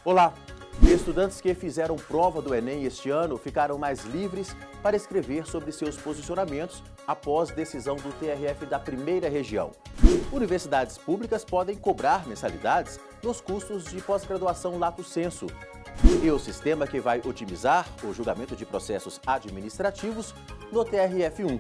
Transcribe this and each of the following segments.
Olá! Estudantes que fizeram prova do Enem este ano ficaram mais livres para escrever sobre seus posicionamentos após decisão do TRF da primeira região. Universidades públicas podem cobrar mensalidades nos custos de pós-graduação lato sensu. E o sistema que vai otimizar o julgamento de processos administrativos no TRF1.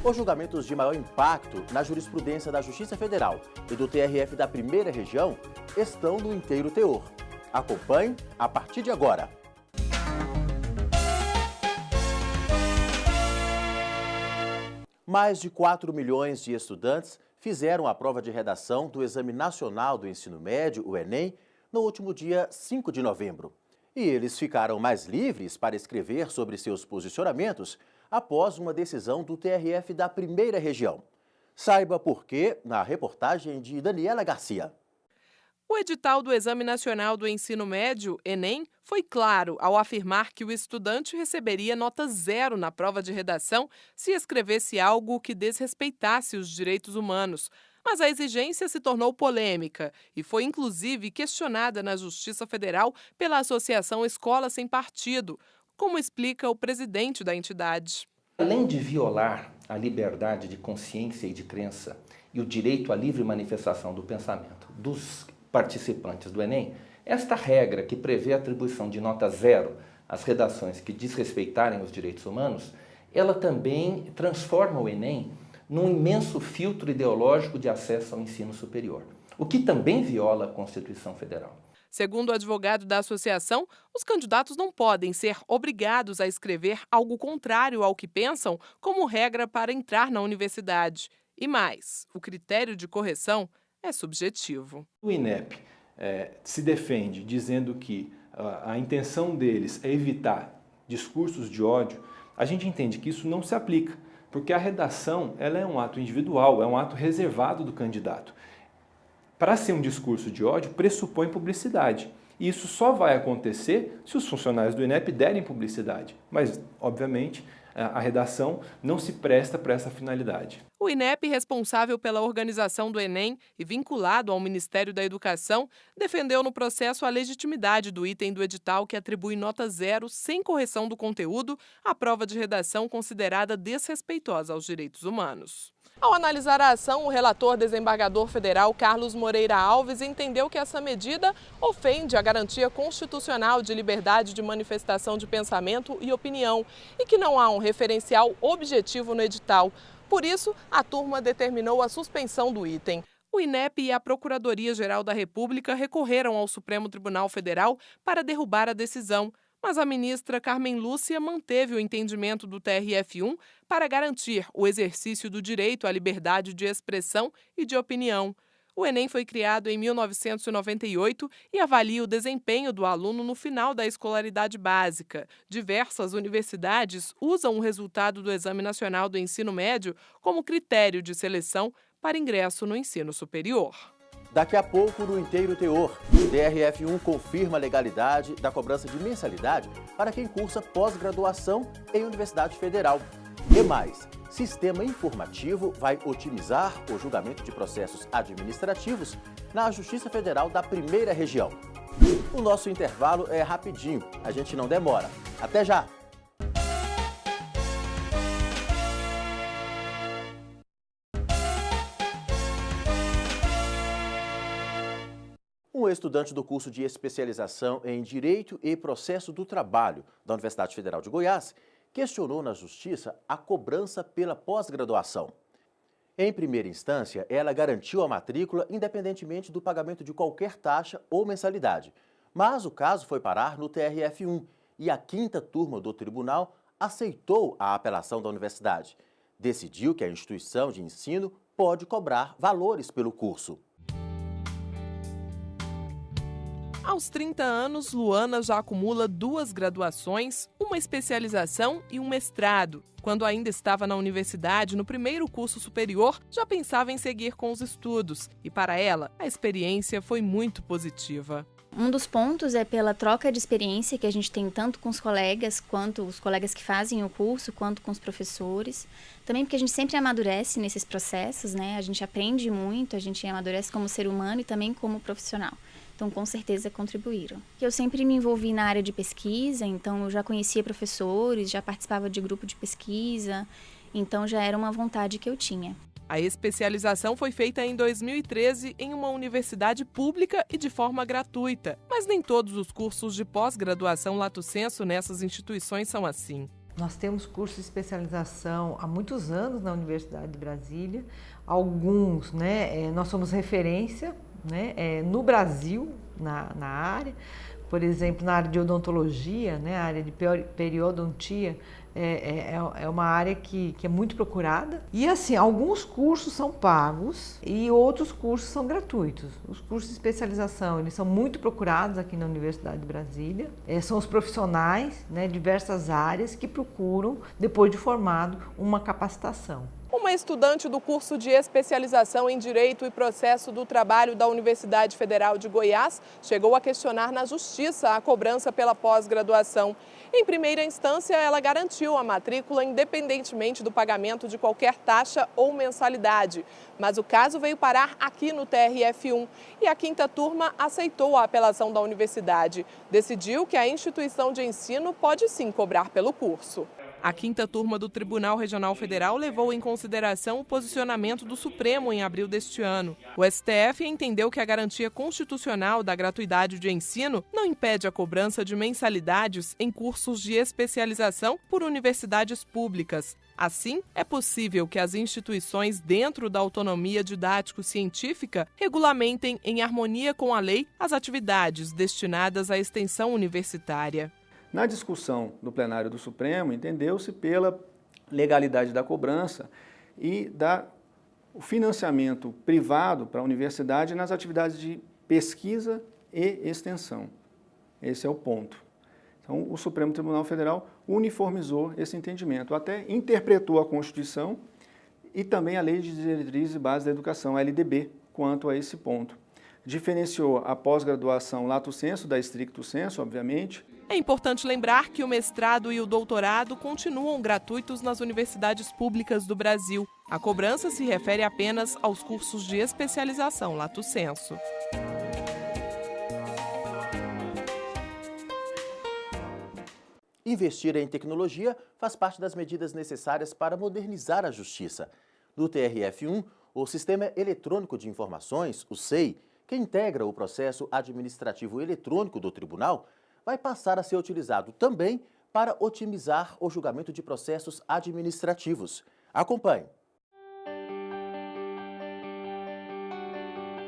Os julgamentos de maior impacto na jurisprudência da Justiça Federal e do TRF da primeira região estão no inteiro teor. Acompanhe a partir de agora. Mais de 4 milhões de estudantes fizeram a prova de redação do Exame Nacional do Ensino Médio, o Enem, no último dia 5 de novembro. E eles ficaram mais livres para escrever sobre seus posicionamentos após uma decisão do TRF da primeira região. Saiba por quê na reportagem de Daniela Garcia. O edital do Exame Nacional do Ensino Médio, Enem, foi claro ao afirmar que o estudante receberia nota 0 na prova de redação se escrevesse algo que desrespeitasse os direitos humanos. Mas a exigência se tornou polêmica e foi inclusive questionada na Justiça Federal pela Associação Escola Sem Partido, como explica o presidente da entidade. Além de violar a liberdade de consciência e de crença e o direito à livre manifestação do pensamento dos participantes do Enem, esta regra que prevê a atribuição de nota 0 às redações que desrespeitarem os direitos humanos, ela também transforma o Enem num imenso filtro ideológico de acesso ao ensino superior, o que também viola a Constituição Federal. Segundo o advogado da associação, os candidatos não podem ser obrigados a escrever algo contrário ao que pensam como regra para entrar na universidade. E mais, o critério de correção é subjetivo. O INEP se defende dizendo que a intenção deles é evitar discursos de ódio. A gente entende que isso não se aplica, porque a redação ela é um ato individual, é um ato reservado do candidato. Para ser um discurso de ódio, pressupõe publicidade. E isso só vai acontecer se os funcionários do INEP derem publicidade. Mas, obviamente, a redação não se presta para essa finalidade. O INEP, responsável pela organização do Enem e vinculado ao Ministério da Educação, defendeu no processo a legitimidade do item do edital que atribui nota 0 sem correção do conteúdo à prova de redação considerada desrespeitosa aos direitos humanos. Ao analisar a ação, o relator desembargador federal Carlos Moreira Alves entendeu que essa medida ofende a garantia constitucional de liberdade de manifestação de pensamento e opinião e que não há um referencial objetivo no edital. Por isso, a turma determinou a suspensão do item. O INEP e a Procuradoria-Geral da República recorreram ao Supremo Tribunal Federal para derrubar a decisão. Mas a ministra Carmen Lúcia manteve o entendimento do TRF1 para garantir o exercício do direito à liberdade de expressão e de opinião. O Enem foi criado em 1998 e avalia o desempenho do aluno no final da escolaridade básica. Diversas universidades usam o resultado do Exame Nacional do Ensino Médio como critério de seleção para ingresso no ensino superior. Daqui a pouco, no inteiro teor, o TRF1 confirma a legalidade da cobrança de mensalidade para quem cursa pós-graduação em Universidade Federal. E mais, sistema informativo vai otimizar o julgamento de processos administrativos na Justiça Federal da primeira região. O nosso intervalo é rapidinho, a gente não demora. Até já! Um estudante do curso de especialização em Direito e Processo do Trabalho da Universidade Federal de Goiás questionou na Justiça a cobrança pela pós-graduação. Em primeira instância, ela garantiu a matrícula independentemente do pagamento de qualquer taxa ou mensalidade. Mas o caso foi parar no TRF1 e a 5ª turma do tribunal aceitou a apelação da universidade. Decidiu que a instituição de ensino pode cobrar valores pelo curso. Aos 30 anos, Luana já acumula 2 graduações, uma especialização e um mestrado. Quando ainda estava na universidade, no primeiro curso superior, já pensava em seguir com os estudos. E para ela, a experiência foi muito positiva. Um dos pontos é pela troca de experiência que a gente tem tanto com os colegas, quanto os colegas que fazem o curso, quanto com os professores. Também porque a gente sempre amadurece nesses processos, né? A gente aprende muito, a gente amadurece como ser humano e também como profissional. Então, com certeza, contribuíram. Eu sempre me envolvi na área de pesquisa, então eu já conhecia professores, já participava de grupo de pesquisa, então já era uma vontade que eu tinha. A especialização foi feita em 2013 em uma universidade pública e de forma gratuita. Mas nem todos os cursos de pós-graduação Lato Sensu nessas instituições são assim. Nós temos curso de especialização há muitos anos na Universidade de Brasília. Alguns, nós somos referência, no Brasil, na área. Por exemplo, na área de odontologia, a área de periodontia, é uma área que é muito procurada. E assim, alguns cursos são pagos e outros cursos são gratuitos. Os cursos de especialização, eles são muito procurados aqui na Universidade de Brasília. São os profissionais, diversas áreas que procuram, depois de formado, uma capacitação. Uma estudante do curso de especialização em Direito e Processo do Trabalho da Universidade Federal de Goiás chegou a questionar na Justiça a cobrança pela pós-graduação. Em primeira instância, ela garantiu a matrícula independentemente do pagamento de qualquer taxa ou mensalidade. Mas o caso veio parar aqui no TRF1 e a quinta turma aceitou a apelação da universidade. Decidiu que a instituição de ensino pode sim cobrar pelo curso. A quinta turma do Tribunal Regional Federal levou em consideração o posicionamento do Supremo em abril deste ano. O STF entendeu que a garantia constitucional da gratuidade de ensino não impede a cobrança de mensalidades em cursos de especialização por universidades públicas. Assim, é possível que as instituições, dentro da autonomia didático-científica, regulamentem em harmonia com a lei as atividades destinadas à extensão universitária. Na discussão do plenário do Supremo, entendeu-se pela legalidade da cobrança e o financiamento privado para a universidade nas atividades de pesquisa e extensão. Esse é o ponto. Então, o Supremo Tribunal Federal uniformizou esse entendimento, até interpretou a Constituição e também a Lei de Diretrizes e Bases da Educação, a LDB, quanto a esse ponto. Diferenciou a pós-graduação Lato Sensu da Stricto Sensu, obviamente. É importante lembrar que o mestrado e o doutorado continuam gratuitos nas universidades públicas do Brasil. A cobrança se refere apenas aos cursos de especialização Lato Sensu. Investir em tecnologia faz parte das medidas necessárias para modernizar a justiça. No TRF1, o Sistema Eletrônico de Informações, o SEI, que integra o processo administrativo eletrônico do tribunal, vai passar a ser utilizado também para otimizar o julgamento de processos administrativos. Acompanhe.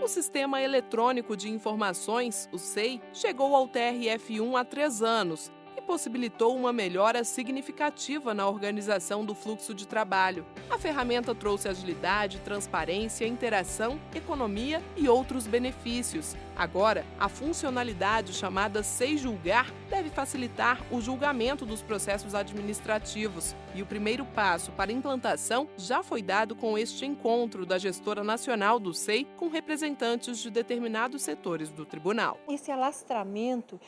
O Sistema Eletrônico de Informações, o SEI, chegou ao TRF1 há 3 anos e possibilitou uma melhora significativa na organização do fluxo de trabalho. A ferramenta trouxe agilidade, transparência, interação, economia e outros benefícios. Agora, a funcionalidade chamada SEI Julgar deve facilitar o julgamento dos processos administrativos. E o primeiro passo para a implantação já foi dado com este encontro da gestora nacional do SEI com representantes de determinados setores do tribunal. Esse alastramento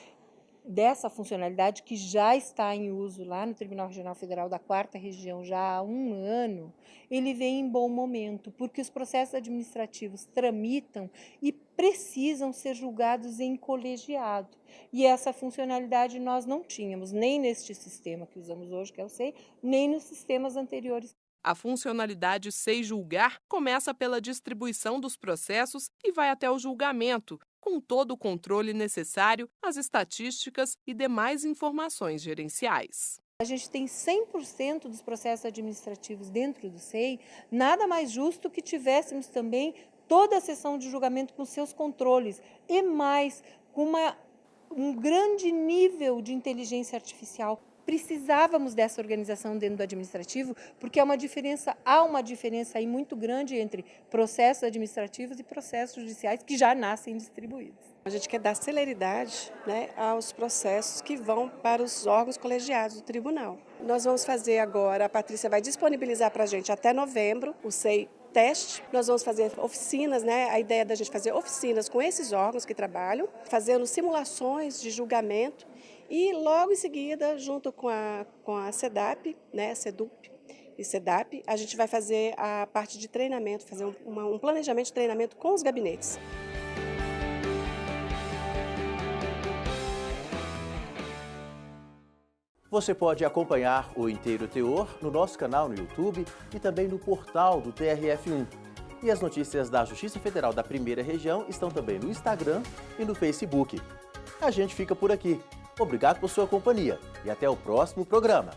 dessa funcionalidade que já está em uso lá no Tribunal Regional Federal da 4ª Região já há 1 ano, ele vem em bom momento, porque os processos administrativos tramitam e precisam ser julgados em colegiado. E essa funcionalidade nós não tínhamos, nem neste sistema que usamos hoje, que é o SEI, nem nos sistemas anteriores. A funcionalidade SEI Julgar começa pela distribuição dos processos e vai até o julgamento, com todo o controle necessário, as estatísticas e demais informações gerenciais. A gente tem 100% dos processos administrativos dentro do SEI, nada mais justo que tivéssemos também toda a sessão de julgamento com seus controles e mais, com um grande nível de inteligência artificial. Precisávamos dessa organização dentro do administrativo, porque há uma diferença aí muito grande entre processos administrativos e processos judiciais que já nascem distribuídos. A gente quer dar celeridade, aos processos que vão para os órgãos colegiados do tribunal. Nós vamos fazer agora, a Patrícia vai disponibilizar para a gente até novembro o SEI Teste. Nós vamos fazer oficinas, a ideia da gente fazer oficinas com esses órgãos que trabalham, fazendo simulações de julgamento. E logo em seguida, junto com a CEDAP, CEDUP e CEDAP, a gente vai fazer a parte de treinamento, fazer um planejamento de treinamento com os gabinetes. Você pode acompanhar o inteiro teor no nosso canal no YouTube e também no portal do TRF1. E as notícias da Justiça Federal da Primeira Região estão também no Instagram e no Facebook. A gente fica por aqui. Obrigado por sua companhia e até o próximo programa.